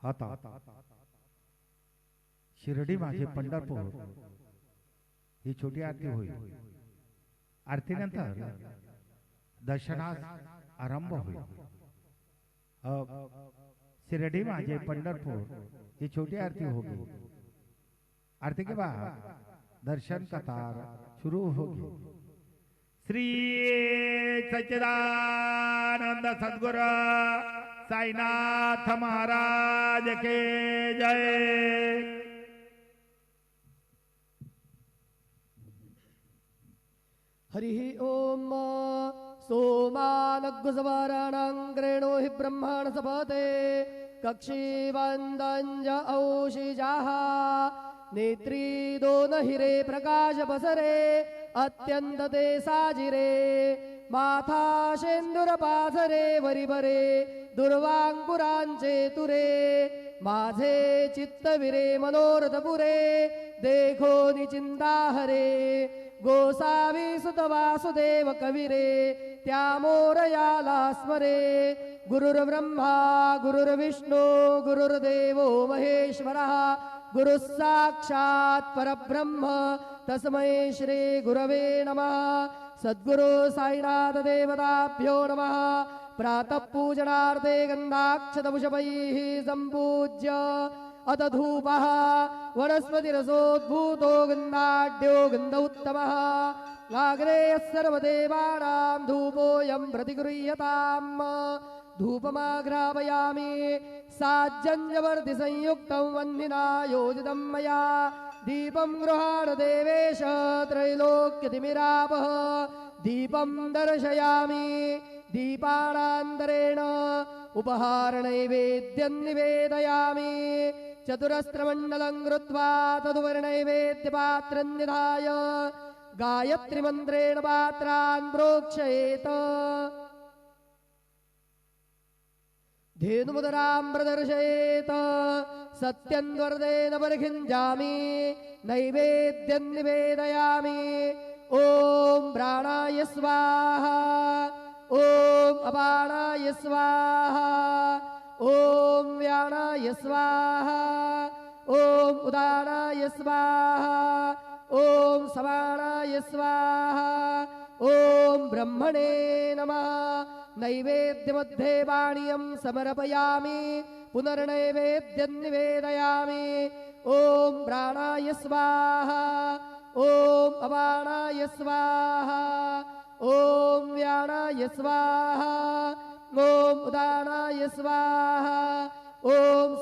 आता शिर्डी माझे पंढरपूर ही छोटी आरती होईल। आरतीनंतर दर्शनास आरंभ होईल। शिर्डी माझे पंढरपूर ही छोटी आरती होगी। आरती के बाद दर्शन कतार शुरू होगी। श्री सच्चिदानंद सद्गुरु साईनाथ महाराज के जय। हरि ओम सोमानग्गुसवराणाङ्ग्रेणो हि ब्रह्माण सपते कक्षीवन्दञ्ज औषिजाः नेत्री दोन हिरे प्रकाश पसरे अत्यंत ते साजिरे माथा शेंदुर पाझरे वरिबरे दुर्वांकुरांचे तुरे माझे चित्तविरे मनोरथ पुरे देखो निचिंता हरे गोसावी सुत वासुदेव कविरे त्या मोरयाला स्मरे गुरुर्ब्रह्मा गुरुर्विष्णू गुरुर्देवो महेश्वरः गुरु साक्षात् परब्रह्म तस्मै श्री गुरवे नमः। सद्गुरु साईनाथ देवताभ्यो नमः। प्रातः पूजनार्थे गन्धाक्षतपुष्पैः सम्पूज्य अथ धूपः वनस्पतिरसोद्भूतो गन्धाढ्यो गन्ध उत्तमः आग्रे सर्वदेवानां धूपोऽयं प्रतिगृह्यताम्। धूपमाघ्रापयामि साज्जन्यवर्तिसंयुक्तं वह्निना योजितं मया दीपं गृहाण देवेश त्रैलोक्यतिमिरापः दीपं दर्शयामि दीपानान्तरेण उपहारनैवेद्यं निवेदयामि चतुरस्रमण्डलं कृत्वा तदुपरिनैवेद्यपात्रं निधाय गायत्रीमन्त्रेण पात्रान् प्रोक्षयेत् धेनुमुदरां प्रदर्शयेत् सत्यन्वर्देन परिखिञ्जामि नैवेद्यं निवेदयामि। ॐ प्राणाय स्वाहा ॐ अपानाय स्वाहा ॐ व्यानाय स्वाहा ॐ उदानाय स्वाहा ॐ समानाय स्वाहा ॐ ब्रह्मणे नमः। नैवेद्यमध्ये पानीयं समर्पयामि पुनर्नैवेद्यं निवेदयामि। ॐ प्राणाय स्वाहा ॐ अपानाय स्वाहा ॐ व्यानाय स्वाहा ॐ उदानाय स्वाहा ॐ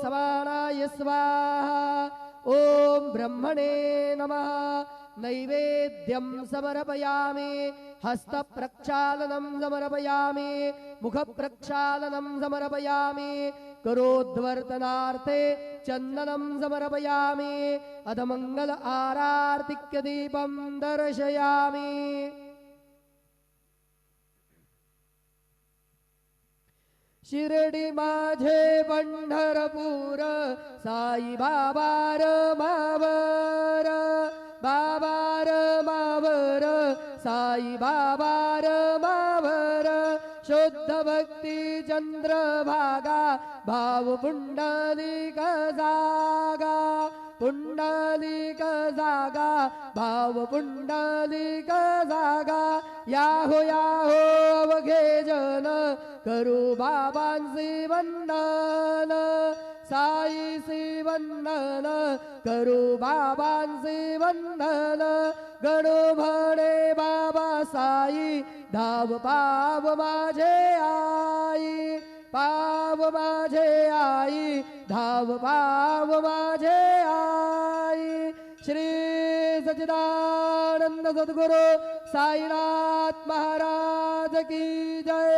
समानाय स्वाहा ॐ ब्रह्मणे नमः। नैवेद्यं समर्पयामि हस्तप्रक्षालनं समर्पयामि मुखप्रक्षालनं समर्पयामि करोद्वर्तनार्थे चन्दनं समर्पयामि अथ मंगल आरार्तिक्यदीपं दर्शयामि। शिर्डी माझे पंढरपूर साई बाबार मावर बाबार मावर साई बाबार मावर शुद्ध भक्ती चंद्रभागा भाव पुंडलिक जागा पुंडलिक जागा भाव पुंडलिक जागा याहो याहो अवघे जन करू बाबांचे वंदन साईचे वंदन करू बाबांचे वंदन गणो म्हणे बाबा साई धाव पाव माझे आई पाव माझे आई धाव पाव माझे आई। श्री सच्चिदानंद सद्गुरु साईनाथ महाराज की जय।